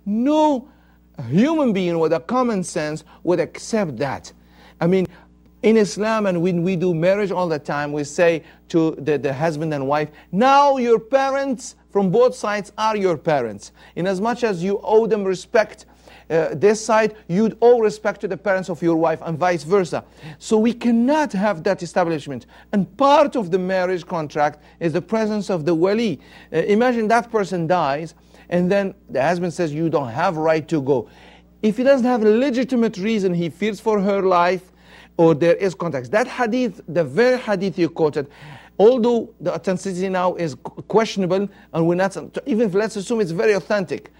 No human being with a common sense would accept that. I mean, in Islam, and when we do marriage all the time, we say to the husband and wife, now your parents from both sides are your parents. In as much as you owe them respect, this side, you owe respect to the parents of your wife, and vice versa. So we cannot have that establishment. And part of the marriage contract is the presence of the wali. Imagine that person dies, and then the husband says, you don't have a right to go. If he doesn't have a legitimate reason, he fears for her life, or there is context. That hadith, the very hadith you quoted, although the authenticity now is questionable, and we're not, even if let's assume it's very authentic,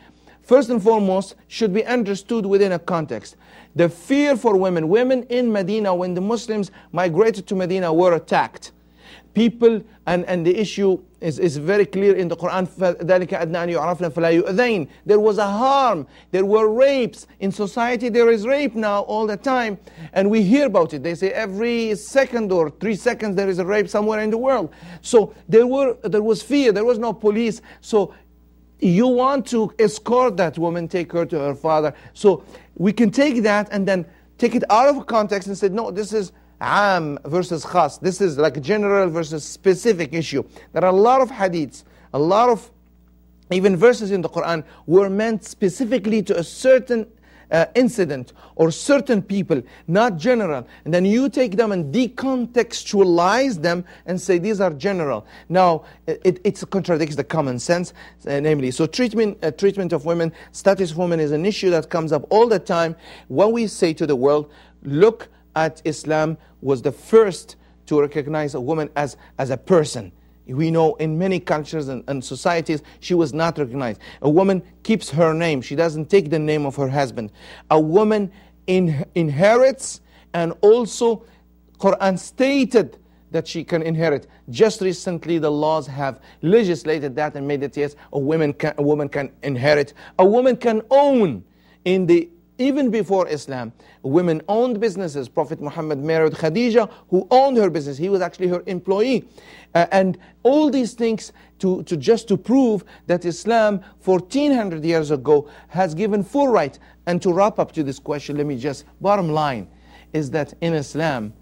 first and foremost, should be understood within a context. The fear for women. Women in Medina, when the Muslims migrated to Medina, were attacked. People, and the issue is very clear in the Quran, فَذَلِكَ أَدْنَى أَنْ يُعْرَفْنَ فَلَا يُؤْذَيْنَ. There was a harm, there were rapes. In society there is rape now all the time, and we hear about it. They say every second or 3 seconds there is a rape somewhere in the world. So there was fear, there was no police. So you want to escort that woman, take her to her father. So we can take that and then take it out of context and say, no, this is Am versus Khas. This is like general versus specific issue. There are a lot of hadiths, a lot of even verses in the Quran were meant specifically to a certain incident or certain people, not general. And then you take them and decontextualize them and say these are general. Now, it contradicts the common sense, namely. So treatment of women, status of women is an issue that comes up all the time when we say to the world, look at Islam was the first to recognize a woman as a person. We know in many cultures and societies, she was not recognized. A woman keeps her name. She doesn't take the name of her husband. A woman inherits, and also Quran stated that she can inherit. Just recently, the laws have legislated that and made it, yes, a woman can inherit. A woman can own. Even before Islam, women owned businesses. Prophet Muhammad married Khadija, who owned her business. He was actually her employee. And all these things just to prove that Islam, 1400 years ago, has given full right. And to wrap up to this question, let me just, bottom line, is that in Islam,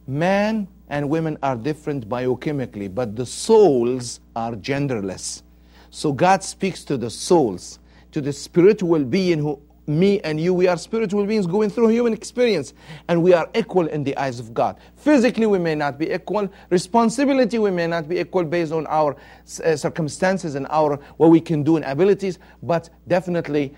man and women are different biochemically, but the souls are genderless. So God speaks to the souls, to the spiritual being who, me and you, we are spiritual beings going through human experience, and we are equal in the eyes of God. Physically we may not be equal. Responsibility we may not be equal based on our circumstances and what we can do and abilities, but definitely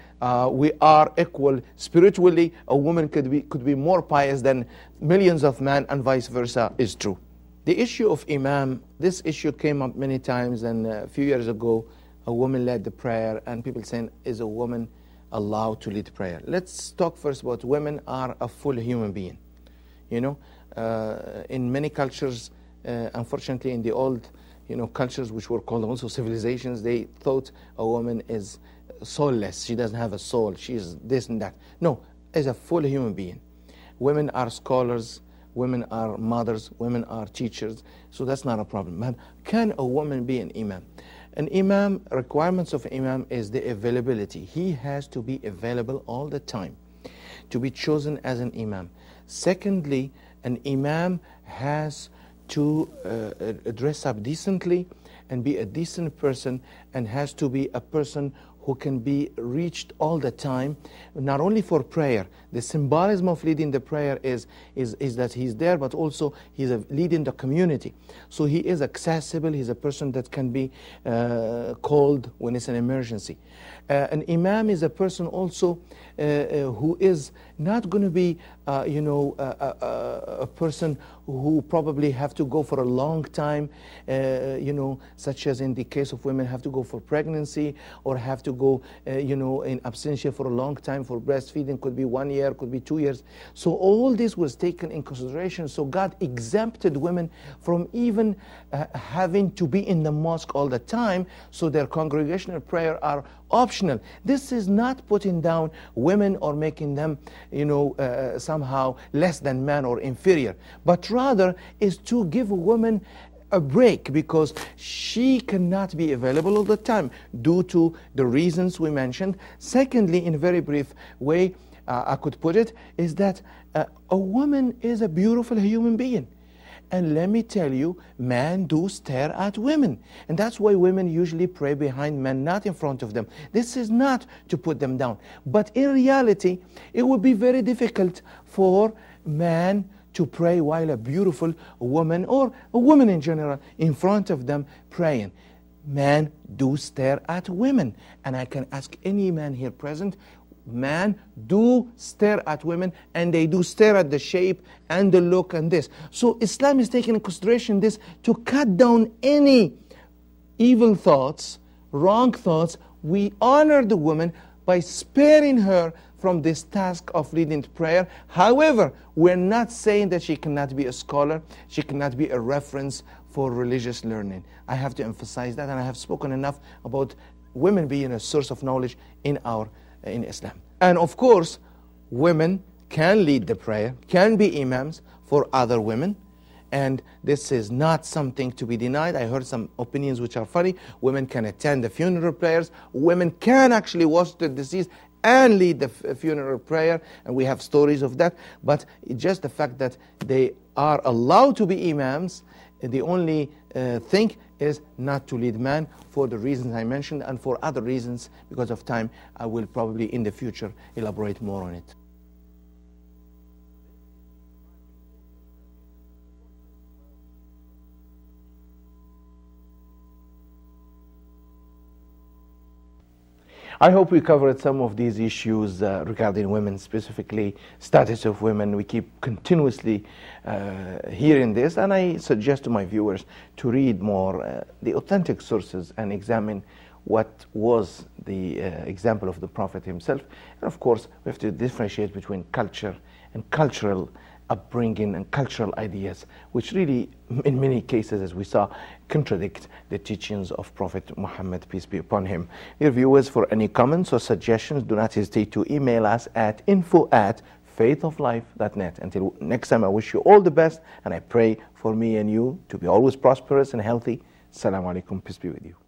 we are equal spiritually. A woman could be more pious than millions of men, and vice versa is true. The issue of Imam, this issue came up many times, and a few years ago a woman led the prayer, and people saying, is a woman allowed to lead prayer? Let's talk first about women are a full human being. You know, in many cultures, unfortunately in the old, cultures which were called also civilizations, they thought a woman is soulless. She doesn't have a soul. She is this and that. No, as a full human being. Women are scholars. Women are mothers. Women are teachers. So that's not a problem. But can a woman be an imam? An imam, requirements of imam is the availability. He has to be available all the time to be chosen as an imam. Secondly, an imam has to dress up decently and be a decent person, and has to be a person who can be reached all the time, not only for prayer. The symbolism of leading the prayer is that he's there, but also he's leading the community. So he is accessible. He's a person that can be called when it's an emergency. An imam is a person also who is not going to be, a person who probably have to go for a long time, such as in the case of women have to go for pregnancy, or have to go, in absentia for a long time for breastfeeding. Could be 1 year, could be 2 years. So all this was taken in consideration. So God exempted women from even having to be in the mosque all the time, so their congregational prayer are optional. This is not putting down women or making them, somehow less than men or inferior, but rather is to give a woman a break because she cannot be available all the time due to the reasons we mentioned. Secondly, in a very brief way, I could put it, is that a woman is a beautiful human being. And let me tell you, men do stare at women. And that's why women usually pray behind men, not in front of them. This is not to put them down. But in reality, it would be very difficult for men to pray while a beautiful woman, or a woman in general, in front of them praying. Men do stare at women. And I can ask any man here present, men do stare at women, and they do stare at the shape and the look and this. So Islam is taking into consideration this to cut down any evil thoughts, wrong thoughts. We honor the woman by sparing her from this task of leading prayer. However, we're not saying that she cannot be a scholar, she cannot be a reference for religious learning. I have to emphasize that, and I have spoken enough about women being a source of knowledge in Islam. And of course, women can lead the prayer, can be imams for other women, and this is not something to be denied. I heard some opinions which are funny. Women can attend the funeral prayers, women can actually watch the deceased and lead the funeral prayer, and we have stories of that. But just the fact that they are allowed to be imams, the only thing is not to lead men for the reasons I mentioned, and for other reasons, because of time, I will probably in the future elaborate more on it. I hope we covered some of these issues regarding women, specifically status of women. We keep continuously hearing this, and I suggest to my viewers to read more the authentic sources and examine what was the example of the Prophet himself. And of course, we have to differentiate between culture and cultural upbringing and cultural ideas, which really, in many cases, as we saw, contradict the teachings of Prophet Muhammad, peace be upon him. Dear viewers, for any comments or suggestions, do not hesitate to email us at info@faithoflife.net. Until next time, I wish you all the best, and I pray for me and you to be always prosperous and healthy. Assalamu alaikum, peace be with you.